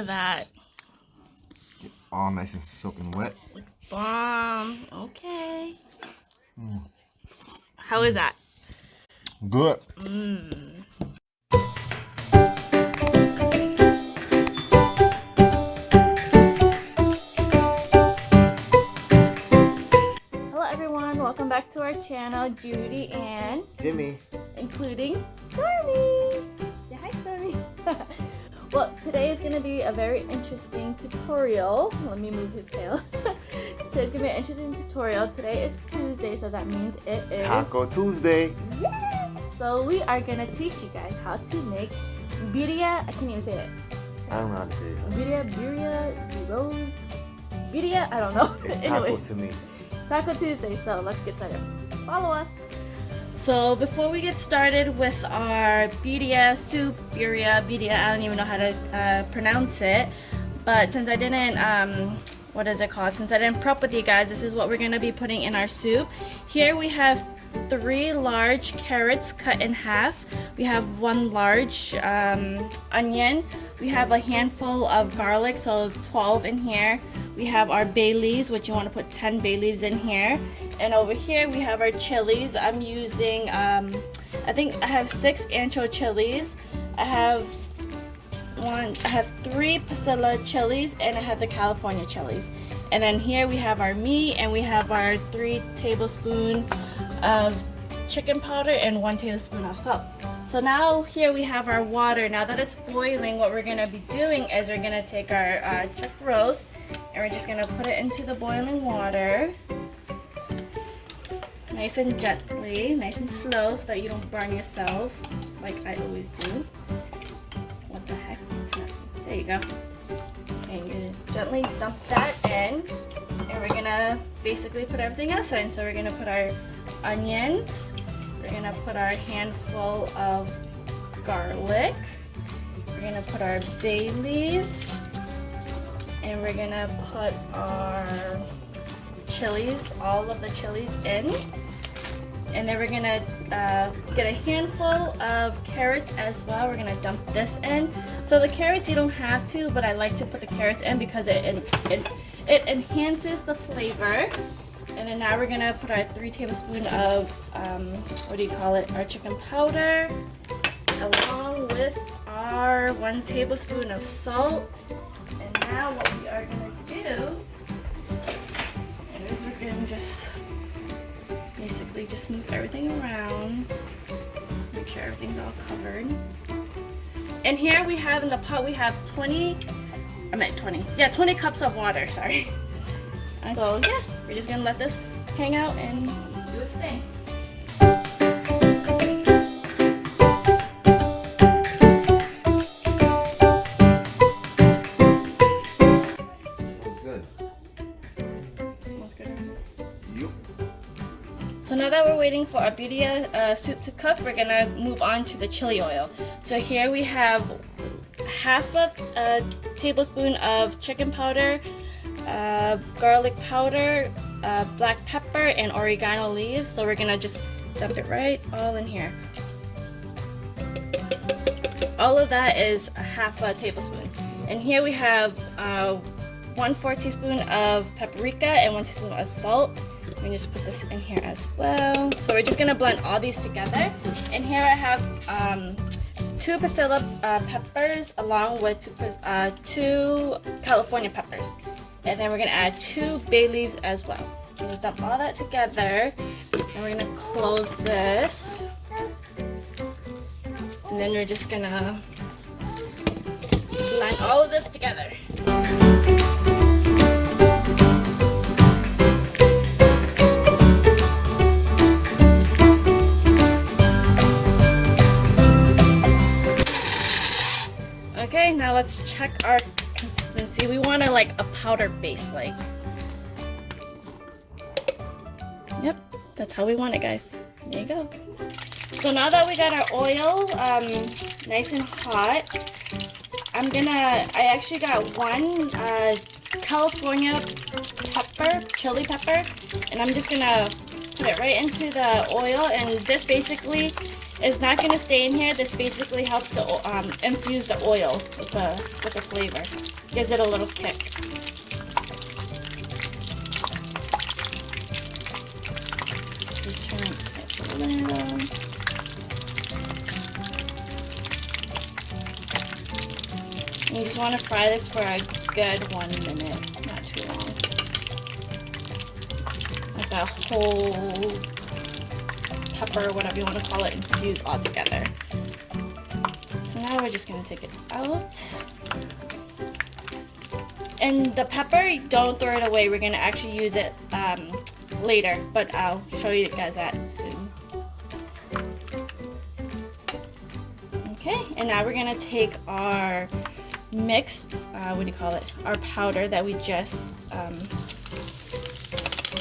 at that. All nice and soaking wet. Looks bomb. Okay. How is that? Good. Hello everyone, welcome back to our channel, Judy and Jimmy. including Stormy. Yeah, hi Stormy. Well, today is going to be a very interesting tutorial. Let me move his tail. Today's going to be an interesting tutorial. Today is Tuesday, so that means it is Taco Tuesday. Yes! So we are going to teach you guys how to make birria. I can't even say it. I don't know how to say it. Birria, rose, birria, I don't know. It's taco to me. Taco Tuesday, so let's get started. Follow us. So before we get started with our birria soup, birria, I don't even know how to pronounce it, but since I didn't, since I didn't prep with you guys, this is what we're going to be putting in our soup. Here we have 3 large carrots cut in half. We have 1 large onion. We have a handful of garlic, so 12 in here. We have our bay leaves, which you want to put 10 bay leaves in here. And over here we have our chilies. I'm using, I think I have 6 ancho chilies. I have 3 pasilla chilies, and I have the California chilies. And then here we have our meat, and we have our 3 tablespoons of chicken powder and 1 tablespoon of salt. So now here we have our water. Now that it's boiling, what we're gonna be doing is we're gonna take our chuck roast, and we're just gonna put it into the boiling water. Nice and gently, nice and slow, so that you don't burn yourself, like I always do. What the heck? There you go. And you gently dump that in, and we're gonna basically put everything else in. So we're gonna put our onions, we're gonna put our handful of garlic, we're gonna put our bay leaves, and we're gonna put our chilies, all of the chilies in. And then we're gonna get a handful of carrots as well. We're gonna dump this in. So the carrots you don't have to, but I like to put the carrots in because it enhances the flavor. And then now we're gonna put our 3 tablespoons of our chicken powder, along with our 1 tablespoon of salt. And now what we are gonna do is we're gonna just move everything around. Just make sure everything's all covered. And here we have in the pot, we have 20 cups of water, sorry. So yeah, we're just gonna let this hang out and do its thing. So now that we're waiting for our birria soup to cook, we're gonna move on to the chili oil. So here we have half of a tablespoon of chicken powder, garlic powder, black pepper, and oregano leaves. So we're gonna just dump it right all in here. All of that is a half a tablespoon. And here we have 1/4 teaspoon of paprika and 1 teaspoon of salt. Let me just put this in here as well. So we're just gonna blend all these together. And here I have 2 pasilla peppers along with 2 California peppers. And then we're gonna add 2 bay leaves as well. So just dump all that together. And we're gonna close this. And then we're just gonna blend all of this together. Okay, now let's check our consistency. We want like a powder base, like. Yep, that's how we want it, guys. There you go. So now that we got our oil nice and hot, I actually got 1 California chili pepper, and I'm just gonna put it right into the oil, and this basically is not going to stay in here. This basically helps to infuse the oil with the flavor. Gives it a little kick. Just turn it a little. You just want to fry this for a good 1 minute, not too long. Like that whole pepper, whatever you want to call it, infuse all together. So now we're just gonna take it out. And the pepper, don't throw it away. We're gonna actually use it later, but I'll show you guys that soon. Okay, and now we're gonna take our mixed, our powder that we just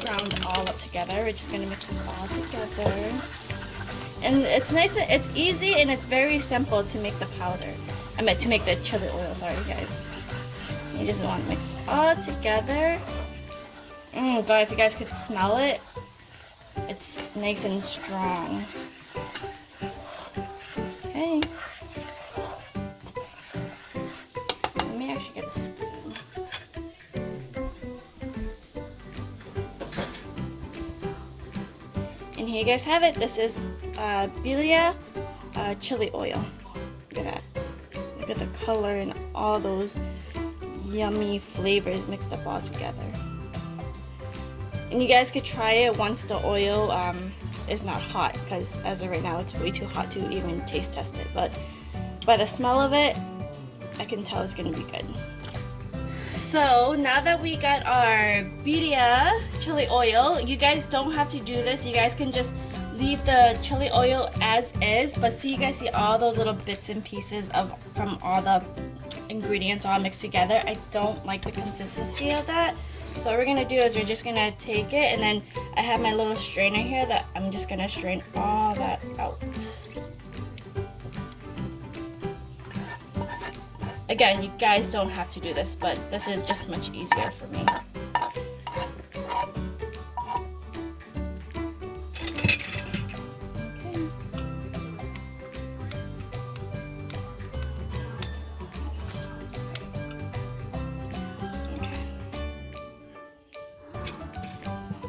ground all up together. We're just gonna mix this all together. And it's nice, it's easy, and it's very simple to make the powder. To make the chili oil, sorry guys. You just want to mix this all together. God, if you guys could smell it, it's nice and strong. Okay. Let me actually get a spoon. And here you guys have it. This is Birria chili oil. Look at that. Look at the color and all those yummy flavors mixed up all together. And you guys could try it once the oil is not hot, because as of right now it's way too hot to even taste test it. But by the smell of it, I can tell it's gonna be good. So now that we got our Birria chili oil, you guys don't have to do this. You guys can just leave the chili oil as is, but see, you guys see all those little bits and pieces from all the ingredients all mixed together. I don't like the consistency of that. So what we're gonna do is we're just gonna take it, and then I have my little strainer here that I'm just gonna strain all that out. Again, you guys don't have to do this, but this is just much easier for me.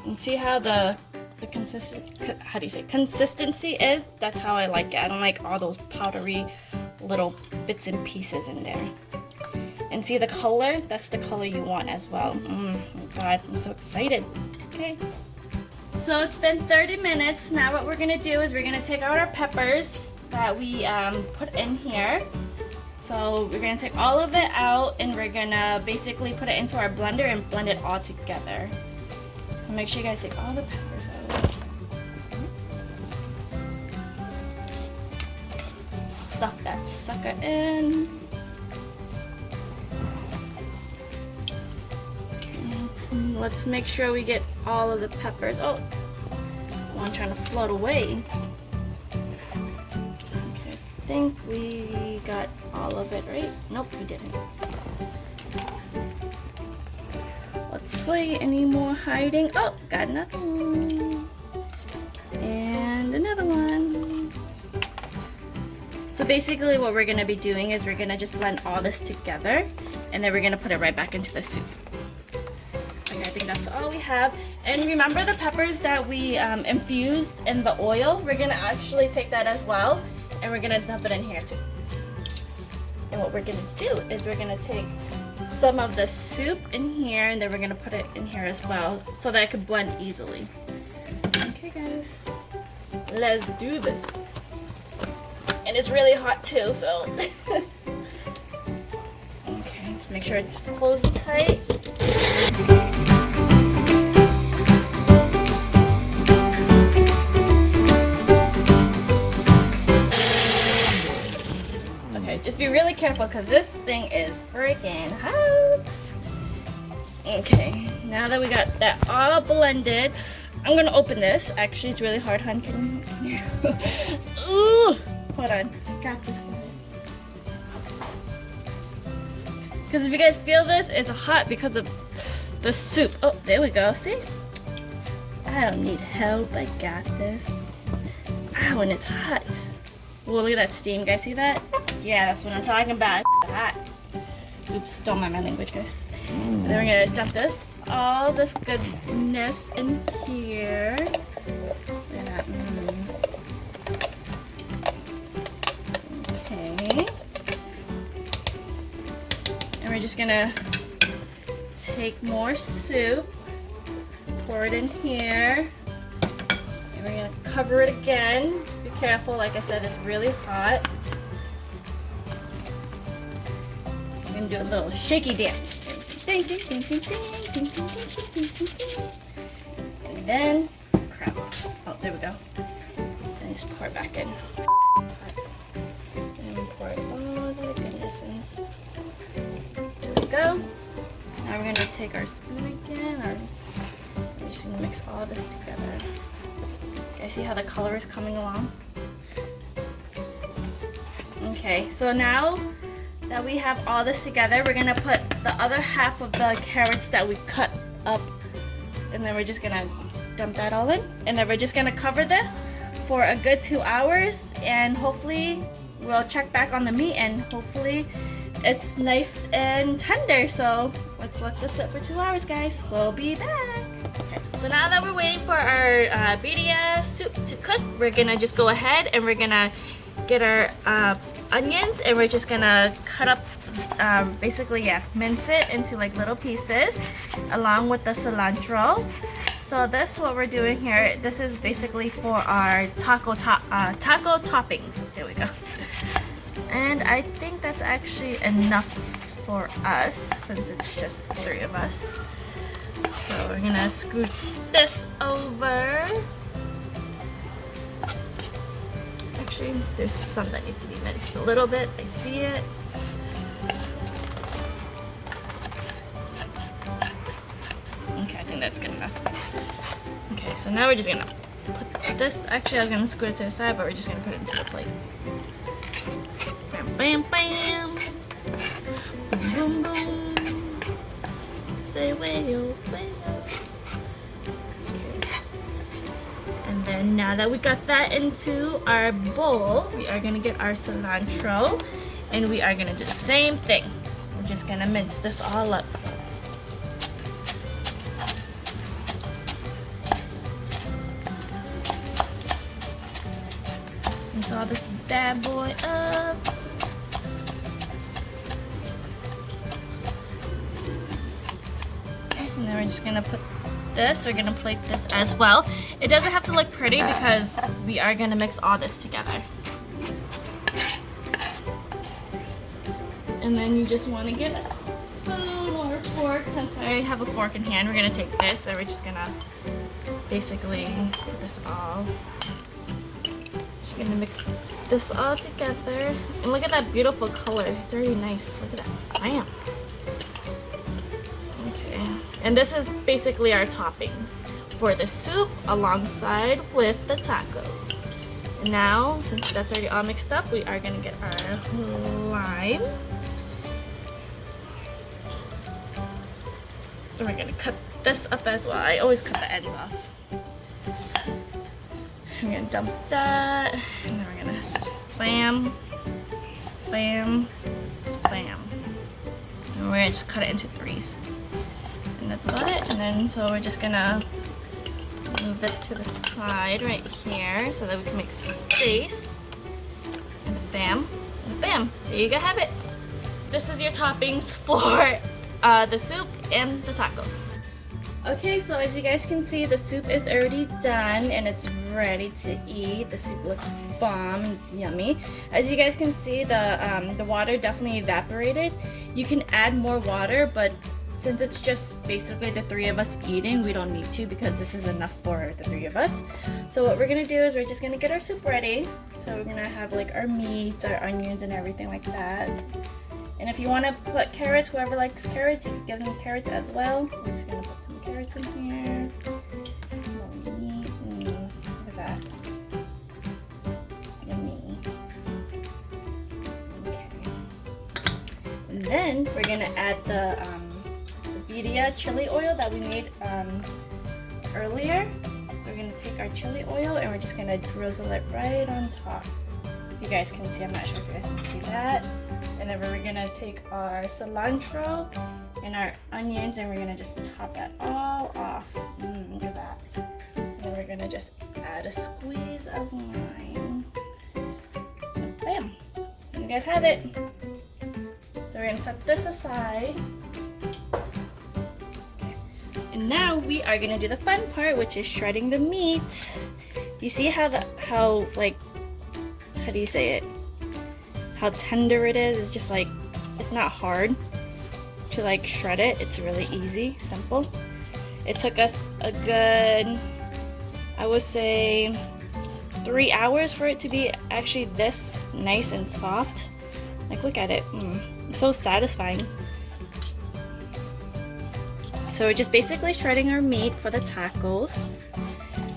And see how the consistency is? That's how I like it. I don't like all those powdery little bits and pieces in there. And see the color? That's the color you want as well. Oh God, I'm so excited. Okay. So it's been 30 minutes. Now what we're gonna do is we're gonna take out our peppers that we put in here. So we're gonna take all of it out, and we're gonna basically put it into our blender and blend it all together. So make sure you guys take all the peppers out. Stuff that sucker in. Let's make sure we get all of the peppers. Oh, one trying to float away. Okay, I think we got all of it, right? Nope, we didn't. Let's see, any more hiding? Oh, got another one. And another one. So basically what we're gonna be doing is we're gonna just blend all this together, and then we're gonna put it right back into the soup. Okay, I think that's all we have. And remember the peppers that we infused in the oil? We're gonna actually take that as well, and we're gonna dump it in here too. And what we're gonna do is we're gonna take some of the soup in here, and then we're gonna put it in here as well, so that it can blend easily. Okay guys, let's do this. And it's really hot too, so. Okay, just make sure it's closed tight. Okay, just be really careful because this thing is freaking hot. Okay, now that we got that all blended, I'm gonna open this. Actually, it's really hard, hon. Can you? Ooh! Hold on, I got this, guys. Because if you guys feel this, it's hot because of the soup. Oh, there we go. See? I don't need help. I got this. Ow, and it's hot. Ooh, look at that steam, guys, see that? Yeah, that's what I'm talking about. Hot. Oops, don't mind my language, guys. And then we're gonna dump all this goodness in here. Look at that. Okay. And we're just gonna take more soup, pour it in here, and we're gonna cover it again. Just be careful, like I said, it's really hot. I'm gonna do a little shaky dance. Ding, ding, ding, ding, ding, ding, ding, ding, ding, ding, ding. And then, crap. Oh, there we go. And just pour it back in. And we pour all the goodness in. There we go. Now we're gonna take our spoon again. We're just gonna mix all this together. Guys, see how the color is coming along? Okay, so now that we have all this together, we're gonna put the other half of the carrots that we cut up, and then we're just gonna dump that all in, and then we're just gonna cover this for a good 2 hours, and hopefully we'll check back on the meat, and hopefully it's nice and tender. So let's let this sit for 2 hours, guys. We'll be back. Okay. So now that we're waiting for our birria soup to cook, we're gonna just go ahead and we're gonna get our onions, and we're just gonna cut up, basically, mince it into like little pieces along with the cilantro. So this, what we're doing here, this is basically for our taco toppings. There we go. And I think that's actually enough for us since it's just the 3 of us. So we're gonna scoot this over. Actually, there's some that needs to be minced a little bit. I see it. Okay, I think that's good enough. Okay, so now we're just gonna put this. Actually, I was gonna scoot it to the side, but we're just gonna put it into the plate. Bam, bam, bam. Boom, boom, boom. Say way-o, way-o. And then now that we got that into our bowl, we are gonna get our cilantro, and we are gonna do the same thing. We're just gonna mince this all up. Mince all this bad boy up. And then we're just gonna put this, we're gonna plate this as well. It doesn't have to look pretty because we are gonna mix all this together. And then you just wanna get a spoon or a fork. Since I have a fork in hand, we're gonna take this and we're just gonna basically put this all. Just gonna mix this all together. And look at that beautiful color. It's already nice. Look at that. Bam. Okay. And this is basically our toppings for the soup alongside with the tacos. And now, since that's already all mixed up, we are gonna get our lime. And we're gonna cut this up as well. I always cut the ends off. We're gonna dump that, and then we're gonna just bam, bam, bam. And we're gonna just cut it into 3s. And that's about it. And then, so we're just gonna move this to the side right here so that we can make space. And bam, and bam, there you go, have it. This is your toppings for the soup and the tacos. Okay, so as you guys can see, the soup is already done and it's ready to eat. The soup looks bomb, it's yummy. As you guys can see, the water definitely evaporated. You can add more water, but since it's just basically the 3 of us eating, we don't need to because this is enough for the 3 of us. So what we're gonna do is we're just gonna get our soup ready. So we're gonna have like our meats, our onions, and everything like that. And if you want to put carrots, whoever likes carrots, you can give them carrots as well. I'm just going to put some carrots in here. Look at that. Yummy. Okay. And then we're going to add the birria chili oil that we made earlier. We're going to take our chili oil and we're just going to drizzle it right on top. You guys can see, I'm not sure if you guys can see that. And then we're gonna take our cilantro and our onions and we're gonna just top that all off. Look at that. And then we're gonna just add a squeeze of lime. Bam! And you guys have it. So we're gonna set this aside. Okay. And now we are gonna do the fun part, which is shredding the meat. You see how how do you say it? How tender it is. It's just like, it's not hard to like shred it. It's really easy, simple. It took us a good, I would say, 3 hours for it to be actually this nice and soft. Like, look at it. It's so satisfying. So we're just basically shredding our meat for the tacos.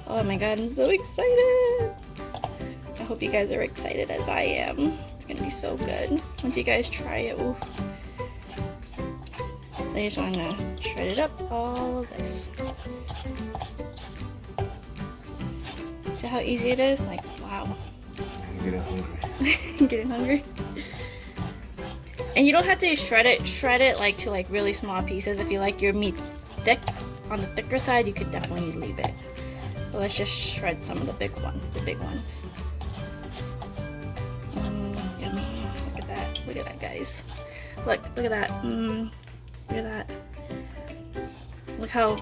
Oh my god, I'm so excited. I hope you guys are excited as I am. It's gonna be so good once you guys try it. Ooh. So I just want to shred it up, all of this. See how easy it is? Like, wow. I'm getting hungry. Getting hungry? And you don't have to shred it like to like really small pieces. If you like your meat thick, on the thicker side, you could definitely leave it. But let's just shred some of the big ones. Yummy. Look at that. Look at that, guys. Look at that. Look at that. Look how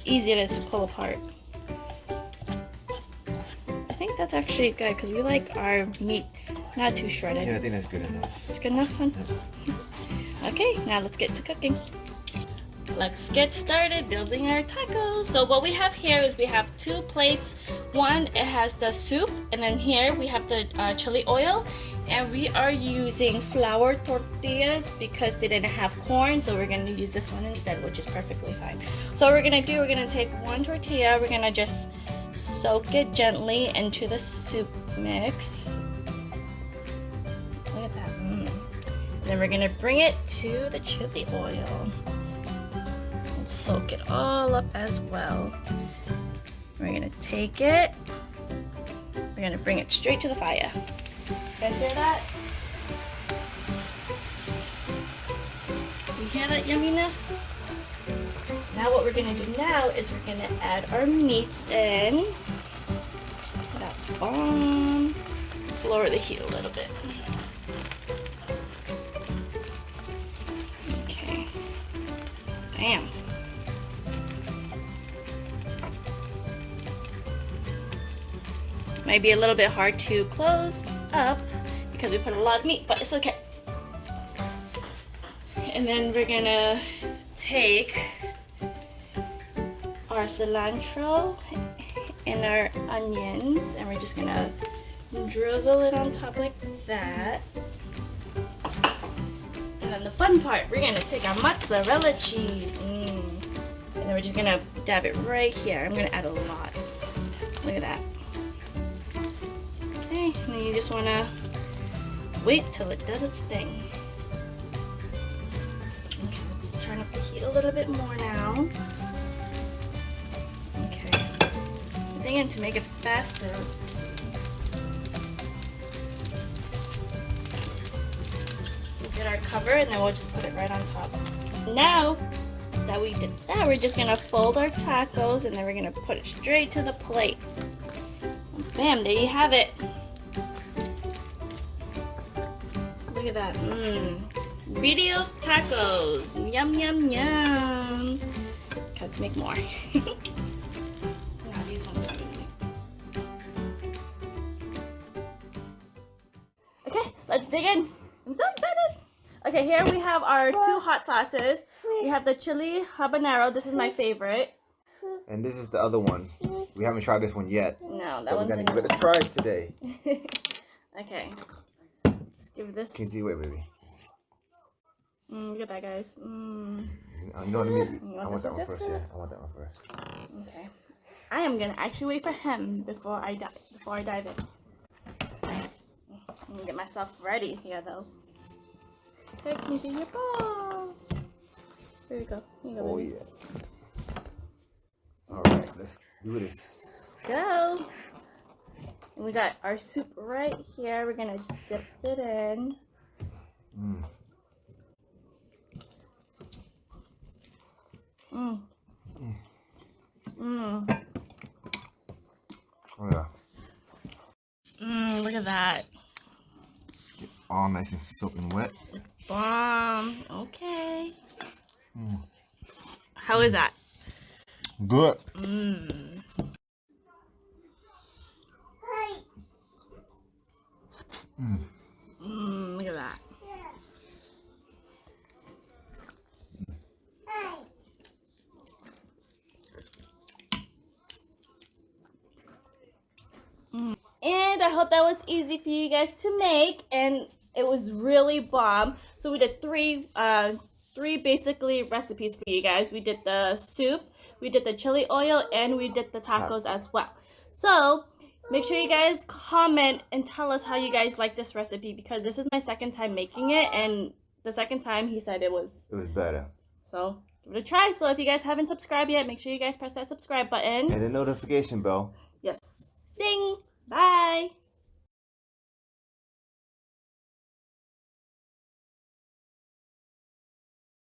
easy it is to pull apart. I think that's actually good because we like our meat not too shredded. Yeah, I think that's good enough. It's good enough, hon? Yeah. Okay, now let's get to cooking. Let's get started building our tacos. So what we have here is we have 2 plates. One, it has the soup, and then here we have the chili oil. And we are using flour tortillas because they didn't have corn, so we're gonna use this one instead, which is perfectly fine. So what we're gonna do, we're gonna take 1 tortilla, we're gonna just soak it gently into the soup mix. Look at that. And then we're gonna bring it to the chili oil. Soak it all up as well. We're gonna take it, we're gonna bring it straight to the fire. You guys hear that? You hear that yumminess? Now what we're gonna do now is we're gonna add our meats in. Look at that bomb. Let's lower the heat a little bit. Okay. Bam. Might be a little bit hard to close up because we put a lot of meat, but it's okay. And then we're gonna take our cilantro and our onions and we're just gonna drizzle it on top like that. And then the fun part, we're gonna take our mozzarella cheese. And then we're just gonna dab it right here. I'm gonna add a lot. Look at that. Okay, and then you just wanna wait till it does its thing. Okay, let's turn up the heat a little bit more now. Okay, I'm thinking to make it faster. We'll get our cover and then we'll just put it right on top. Now that we did that, we're just gonna fold our tacos and then we're gonna put it straight to the plate. Bam, there you have it. Look at that. Videos tacos. Yum, yum, yum. Got to make more. Now these ones are gonna make. Okay, let's dig in. I'm so excited. Okay, here we have our 2 hot sauces. We have the chili habanero. This is my favorite. And this is the other one. We haven't tried this one yet. No, that but one's we're gonna give it a try today. Okay. Let's give this. Can you see? Wait, baby. Look at that, guys. You know what I mean? You I want that one first. Yeah, I want that one first. Okay. I am gonna actually wait for him before I dive in. I'm gonna get myself ready here, though. Okay, can you see your ball? Here we go. Here you go, Oh baby. yeah. All right, let's do this. Go. And we got our soup right here. We're gonna dip it in. Mm. Mmm. Mmm. Oh yeah. Mmm, look at that. All nice and soaking wet. It's bomb. Okay. Mm. How is that? Good. Mmm. Mm. Mmm, look at that. And I hope that was easy for you guys to make, and it was really bomb. So we did three basically recipes for you guys. We did the soup, we did the chili oil, and we did the tacos as well. So make sure you guys comment and tell us how you guys like this recipe, because this is my second time making it, and the second time he said it was better. So give it a try. So if you guys haven't subscribed yet, make sure you guys press that subscribe button And the notification bell. Yes. Ding. Bye.